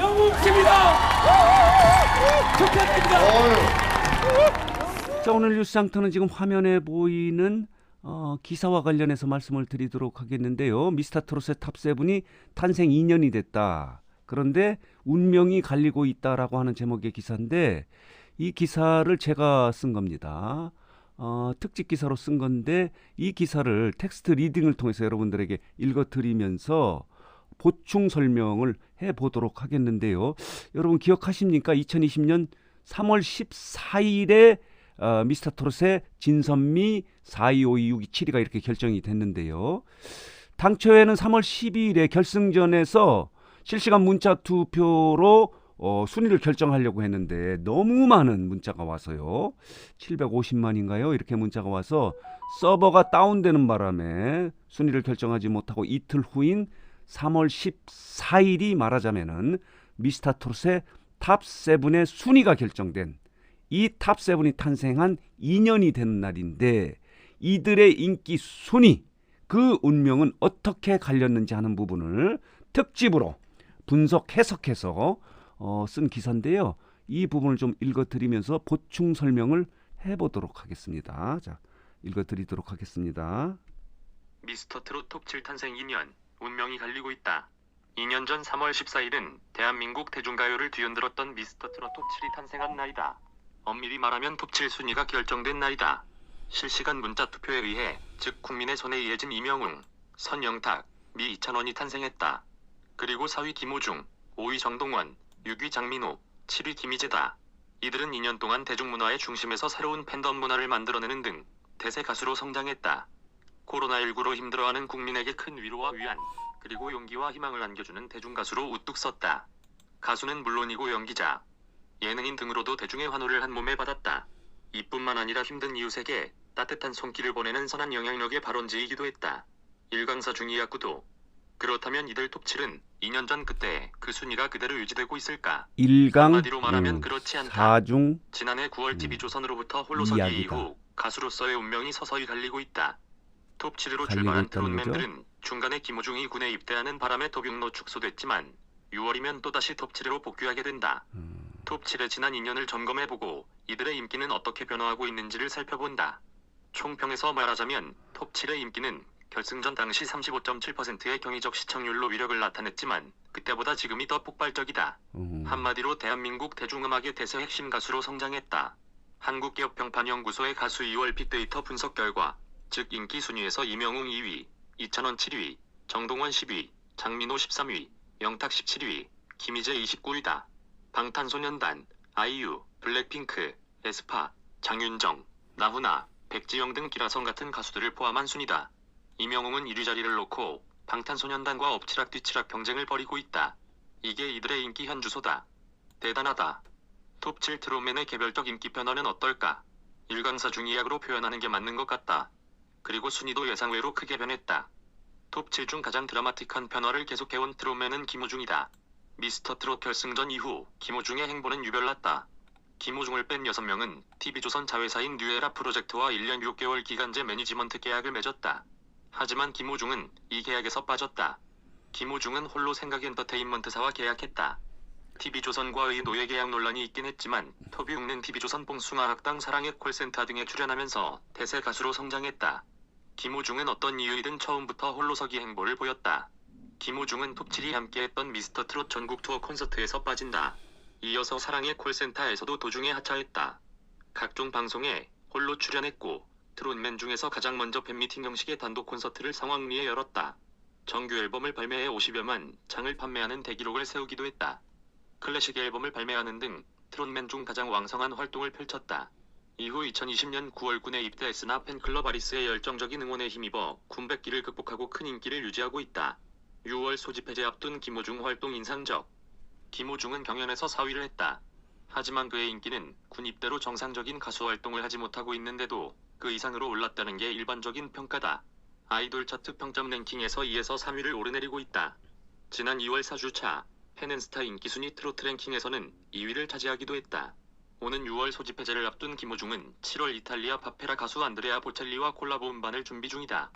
영웅입니다. 축하드립니다. 자, 오늘 뉴스장터는 지금 화면에 보이는 기사와 관련해서 말씀을 드리도록 하겠는데요. 미스터트롯의 탑7이 탄생 2년이 됐다. 그런데 운명이 갈리고 있다라고 하는 제목의 기사인데 이 기사를 제가 쓴 겁니다. 특집 기사로 쓴 건데 이 기사를 텍스트 리딩을 통해서 여러분들에게 읽어드리면서 보충 설명을 해보도록 하겠는데요. 여러분 기억하십니까? 2020년 3월 14일에 미스터트롯의 진선미 42526272가 이렇게 결정이 됐는데요. 당초에는 3월 12일에 결승전에서 실시간 문자 투표로 순위를 결정하려고 했는데 너무 많은 문자가 와서요. 750만인가요? 이렇게 문자가 와서 서버가 다운되는 바람에 순위를 결정하지 못하고 이틀 후인 3월 14일이 말하자면은 미스터트롯의 탑7의 순위가 결정된 이 탑7이 탄생한 2년이 된 날인데 이들의 인기 순위, 그 운명은 어떻게 갈렸는지 하는 부분을 특집으로 분석 해석해서 쓴 기사인데요. 이 부분을 좀 읽어드리면서 보충 설명을 해보도록 하겠습니다. 자, 읽어드리도록 하겠습니다. 미스터트롯 톱7 탄생 2년, 운명이 갈리고 있다. 2년 전 3월 14일은 대한민국 대중가요를 뒤흔들었던 미스터트롯 톱7이 탄생한 날이다. 엄밀히 말하면 톱7 순위가 결정된 날이다. 실시간 문자 투표에 의해 즉 국민의 손에 이어진 이명웅, 선영탁, 미 이찬원이 탄생했다. 그리고 4위 김호중, 5위 정동원, 6위 장민호, 7위 김희재다. 이들은 2년 동안 대중문화의 중심에서 새로운 팬덤 문화를 만들어내는 등 대세 가수로 성장했다. 코로나19로 힘들어하는 국민에게 큰 위로와 위안, 그리고 용기와 희망을 안겨주는 대중가수로 우뚝 섰다. 가수는 물론이고 연기자, 예능인 등으로도 대중의 환호를 한 몸에 받았다. 이뿐만 아니라 힘든 이웃에게 따뜻한 손길을 보내는 선한 영향력의 발원지이기도 했다. 일강사 중이야구도. 그렇다면 이들 톱7은 2년 전 그때 그 순위가 그대로 유지되고 있을까? 한마디로 말하면 그렇지 않다. 사중 지난해 9월 TV조선으로부터 홀로서기 이야기다. 이후 가수로서의 운명이 서서히 갈리고 있다. 톱7으로 갈리고 출발한 있다는 거죠? 트롯맨들은 중간에 김호중이 군에 입대하는 바람에 도병로 축소됐지만 6월이면 또다시 톱7으로 복귀하게 된다. 톱7의 지난 2년을 점검해보고 이들의 인기는 어떻게 변화하고 있는지를 살펴본다. 총평에서 말하자면 톱7의 인기는 결승전 당시 35.7%의 경이적 시청률로 위력을 나타냈지만 그때보다 지금이 더 폭발적이다. 한마디로 대한민국 대중음악의 대세 핵심 가수로 성장했다. 한국기업평판연구소의 가수 2월 빅데이터 분석 결과 즉 인기 순위에서 이명웅 2위, 이찬원 7위, 정동원 10위, 장민호 13위, 영탁 17위, 김희재 29위다. 방탄소년단, 아이유, 블랙핑크, 에스파, 장윤정, 나훈아, 백지영 등 기라성 같은 가수들을 포함한 순위다. 이명웅은 1위 자리를 놓고 방탄소년단과 엎치락뒤치락 경쟁을 벌이고 있다. 이게 이들의 인기 현주소다. 대단하다. 톱7 트롯맨의 개별적 인기 변화는 어떨까? 일강사 중이야구로 표현하는 게 맞는 것 같다. 그리고 순위도 예상외로 크게 변했다. 톱7 중 가장 드라마틱한 변화를 계속해온 트롯맨은 김호중이다. 미스터트롯 결승전 이후 김호중의 행보는 유별났다. 김호중을 뺀 6명은 TV조선 자회사인 뉴에라 프로젝트와 1년 6개월 기간제 매니지먼트 계약을 맺었다. 하지만 김호중은 이 계약에서 빠졌다. 김호중은 홀로 생각엔터테인먼트사와 계약했다. TV조선과의 노예 계약 논란이 있긴 했지만 톱이 웅낸 TV조선 뽕숭아학당 사랑의 콜센터 등에 출연하면서 대세 가수로 성장했다. 김호중은 어떤 이유이든 처음부터 홀로서기 행보를 보였다. 김호중은 톱7이 함께했던 미스터트롯 전국 투어 콘서트에서 빠진다. 이어서 사랑의 콜센터에서도 도중에 하차했다. 각종 방송에 홀로 출연했고 트롯맨 중에서 가장 먼저 팬미팅 형식의 단독 콘서트를 상황리에 열었다. 정규 앨범을 발매해 50여만 장을 판매하는 대기록을 세우기도 했다. 클래식 앨범을 발매하는 등 트롯맨 중 가장 왕성한 활동을 펼쳤다. 이후 2020년 9월 군에 입대했으나 팬클럽 아리스의 열정적인 응원에 힘입어 군백기를 극복하고 큰 인기를 유지하고 있다. 6월 소집 해제 앞둔 김호중 활동 인상적. 김호중은 경연에서 4위를 했다. 하지만 그의 인기는 군 입대로 정상적인 가수 활동을 하지 못하고 있는데도 그 이상으로 올랐다는 게 일반적인 평가다. 아이돌 차트 평점 랭킹에서 2에서 3위를 오르내리고 있다. 지난 2월 4주차 팬앤스타 인기순위 트로트 랭킹에서는 2위를 차지하기도 했다. 오는 6월 소집 해제를 앞둔 김호중은 7월 이탈리아 파페라 가수 안드레아 보첼리와 콜라보 음반을 준비 중이다.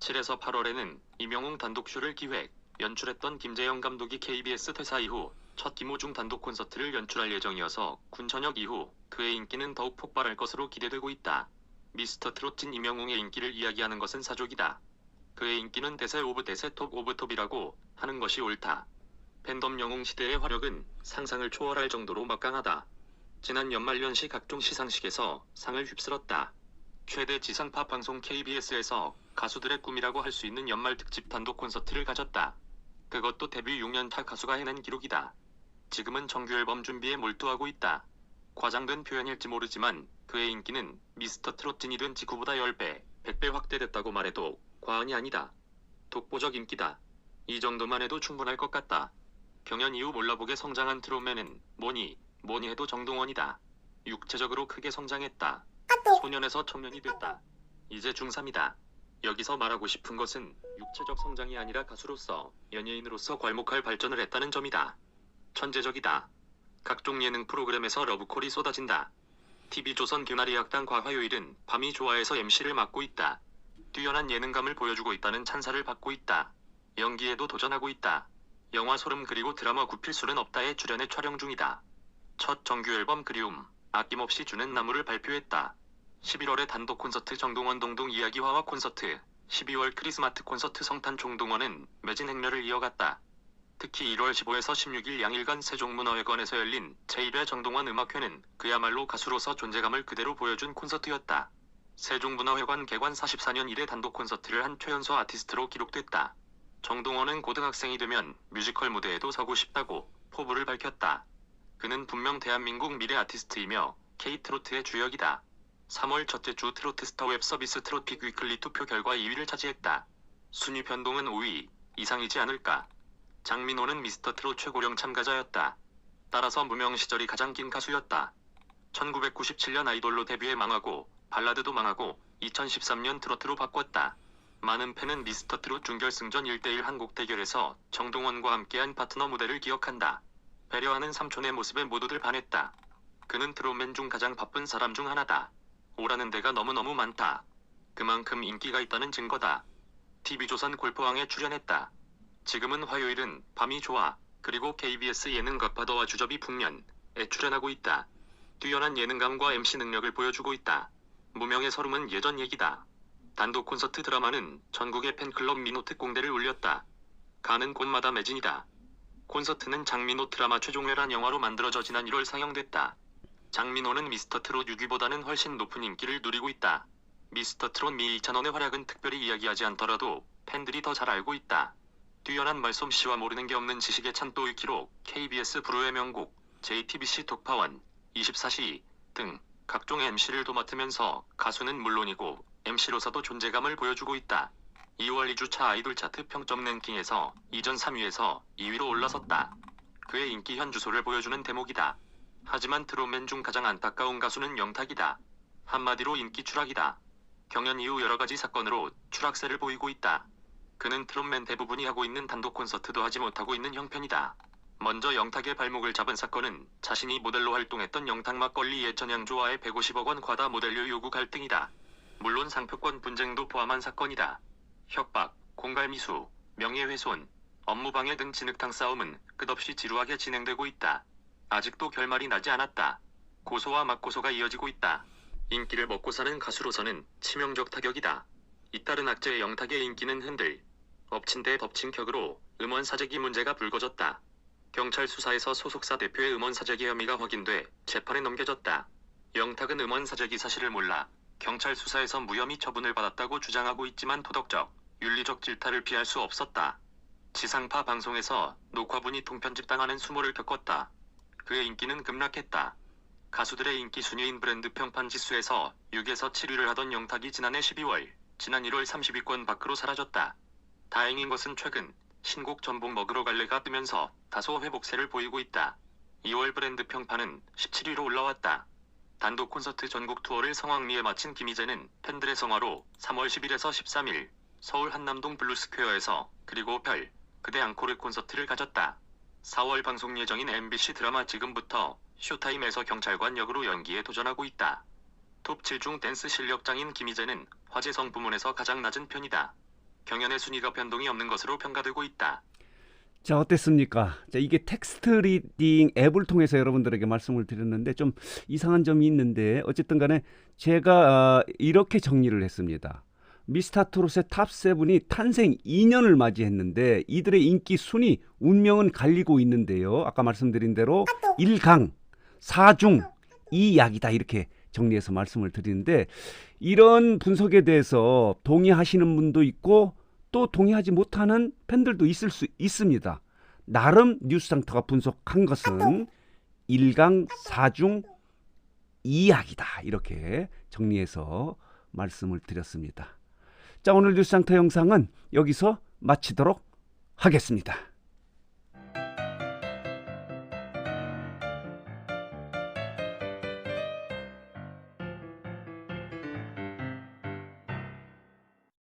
7에서 8월에는 이명웅 단독쇼를 기획, 연출했던 김재영 감독이 KBS 퇴사 이후 첫 김호중 단독 콘서트를 연출할 예정이어서 군 전역 이후 그의 인기는 더욱 폭발할 것으로 기대되고 있다. 미스터 트롯 진 임영웅의 인기를 이야기하는 것은 사족이다. 그의 인기는 대세 오브 대세 톱 오브 톱이라고 하는 것이 옳다. 팬덤 영웅 시대의 화력은 상상을 초월할 정도로 막강하다. 지난 연말연시 각종 시상식에서 상을 휩쓸었다. 최대 지상파 방송 KBS에서 가수들의 꿈이라고 할 수 있는 연말 특집 단독 콘서트를 가졌다. 그것도 데뷔 6년차 가수가 해낸 기록이다. 지금은 정규 앨범 준비에 몰두하고 있다. 과장된 표현일지 모르지만 그의 인기는 미스터 트롯 진이 된 직후보다 10배, 100배 확대됐다고 말해도 과언이 아니다. 독보적 인기다. 이 정도만 해도 충분할 것 같다. 경연 이후 몰라보게 성장한 트롯맨은 뭐니 해도 정동원이다. 육체적으로 크게 성장했다. 소년에서 청년이 됐다. 이제 중3이다. 여기서 말하고 싶은 것은 육체적 성장이 아니라 가수로서, 연예인으로서 괄목할 발전을 했다는 점이다. 천재적이다. 각종 예능 프로그램에서 러브콜이 쏟아진다. TV조선 규나리학당 과화요일은 밤이 좋아해서 MC를 맡고 있다. 뛰어난 예능감을 보여주고 있다는 찬사를 받고 있다. 연기에도 도전하고 있다. 영화 소름 그리고 드라마 구필수는 없다에 출연해 촬영 중이다. 첫 정규 앨범 그리움, 아낌없이 주는 나무를 발표했다. 11월에 단독 콘서트 정동원 동동 이야기화와 콘서트, 12월 크리스마트 콘서트 성탄 총동원은 매진 행렬을 이어갔다. 특히 1월 15에서 16일 양일간 세종문화회관에서 열린 제1회 정동원 음악회는 그야말로 가수로서 존재감을 그대로 보여준 콘서트였다. 세종문화회관 개관 44년 이래 단독 콘서트를 한 최연소 아티스트로 기록됐다. 정동원은 고등학생이 되면 뮤지컬 무대에도 서고 싶다고 포부를 밝혔다. 그는 분명 대한민국 미래 아티스트이며 K-트로트의 주역이다. 3월 첫째 주 트로트 스타 웹 서비스 트롯픽 위클리 투표 결과 2위를 차지했다. 순위 변동은 5위 이상이지 않을까. 장민호는 미스터 트롯 최고령 참가자였다. 따라서 무명 시절이 가장 긴 가수였다. 1997년 아이돌로 데뷔해 망하고 발라드도 망하고 2013년 트로트로 바꿨다. 많은 팬은 미스터 트롯 준결승전 1대1 한국 대결에서 정동원과 함께한 파트너 무대를 기억한다. 배려하는 삼촌의 모습에 모두들 반했다. 그는 트롯맨 중 가장 바쁜 사람 중 하나다. 오라는 데가 너무너무 많다. 그만큼 인기가 있다는 증거다. TV조선 골프왕에 출연했다. 지금은 화요일은 밤이 좋아 그리고 KBS 예능 godfather와 주접이 풍년에 출연하고 있다. 뛰어난 예능감과 MC 능력을 보여주고 있다. 무명의 서름은 예전 얘기다. 단독 콘서트 드라마는 전국의 팬클럽 민호 특공대를 울렸다. 가는 곳마다 매진이다. 콘서트는 장민호 드라마 최종회란 영화로 만들어져 지난 1월 상영됐다. 장민호는 미스터 트롯 6위보다는 훨씬 높은 인기를 누리고 있다. 미스터 트롯 미 이찬원의 활약은 특별히 이야기하지 않더라도 팬들이 더 잘 알고 있다. 뛰어난 말솜씨와 모르는 게 없는 지식의 찬또의 기록, KBS 불후의 명곡, JTBC 독파원, 24시 등 각종 MC를 도맡으면서 가수는 물론이고 MC로서도 존재감을 보여주고 있다. 2월 2주차 아이돌 차트 평점 랭킹에서 이전 3위에서 2위로 올라섰다. 그의 인기 현 주소를 보여주는 대목이다. 하지만 트롯맨 중 가장 안타까운 가수는 영탁이다. 한마디로 인기 추락이다. 경연 이후 여러가지 사건으로 추락세를 보이고 있다. 그는 트롯맨 대부분이 하고 있는 단독 콘서트도 하지 못하고 있는 형편이다. 먼저 영탁의 발목을 잡은 사건은 자신이 모델로 활동했던 영탁 막걸리 예천양조와의 150억 원 과다 모델료 요구 갈등이다. 물론 상표권 분쟁도 포함한 사건이다. 협박, 공갈미수, 명예훼손, 업무방해 등 진흙탕 싸움은 끝없이 지루하게 진행되고 있다. 아직도 결말이 나지 않았다. 고소와 맞고소가 이어지고 있다. 인기를 먹고 사는 가수로서는 치명적 타격이다. 잇따른 악재의 영탁의 인기는 흔들 엎친 데 덮친 격으로 음원 사재기 문제가 불거졌다. 경찰 수사에서 소속사 대표의 음원 사재기 혐의가 확인돼 재판에 넘겨졌다. 영탁은 음원 사재기 사실을 몰라 경찰 수사에서 무혐의 처분을 받았다고 주장하고 있지만 도덕적, 윤리적 질타를 피할 수 없었다. 지상파 방송에서 녹화분이 통편집당하는 수모를 겪었다. 그의 인기는 급락했다. 가수들의 인기 순위인 브랜드 평판 지수에서 6에서 7위를 하던 영탁이 지난해 12월, 지난 1월 30위권 밖으로 사라졌다. 다행인 것은 최근 신곡 전복 먹으러 갈래가 뜨면서 다소 회복세를 보이고 있다. 2월 브랜드 평판은 17위로 올라왔다. 단독 콘서트 전국 투어를 성황리에 마친 김희재는 팬들의 성화로 3월 10일에서 13일 서울 한남동 블루스퀘어에서 그리고 별, 그대 앙코르 콘서트를 가졌다. 4월 방송 예정인 MBC 드라마 지금부터 쇼타임에서 경찰관 역으로 연기에 도전하고 있다. 톱 7 중 댄스 실력장인 김희재는 화제성 부문에서 가장 낮은 편이다. 경연의 순위가 변동이 없는 것으로 평가되고 있다. 자, 어땠습니까? 자, 이게 텍스트 리딩 앱을 통해서 여러분들에게 말씀을 드렸는데 좀 이상한 점이 있는데 어쨌든 간에 제가 이렇게 정리를 했습니다. 미스터트롯의 탑7이 탄생 2년을 맞이했는데 이들의 인기 순위, 운명은 갈리고 있는데요. 아까 말씀드린 대로 1강, 4중, 2약이다 이렇게 정리해서 말씀을 드리는데 이런 분석에 대해서 동의하시는 분도 있고 또 동의하지 못하는 팬들도 있을 수 있습니다. 나름 뉴스상터가 분석한 것은 1강, 4중, 2약이다 이렇게 정리해서 말씀을 드렸습니다. 자, 오늘 뉴스상터 영상은 여기서 마치도록 하겠습니다.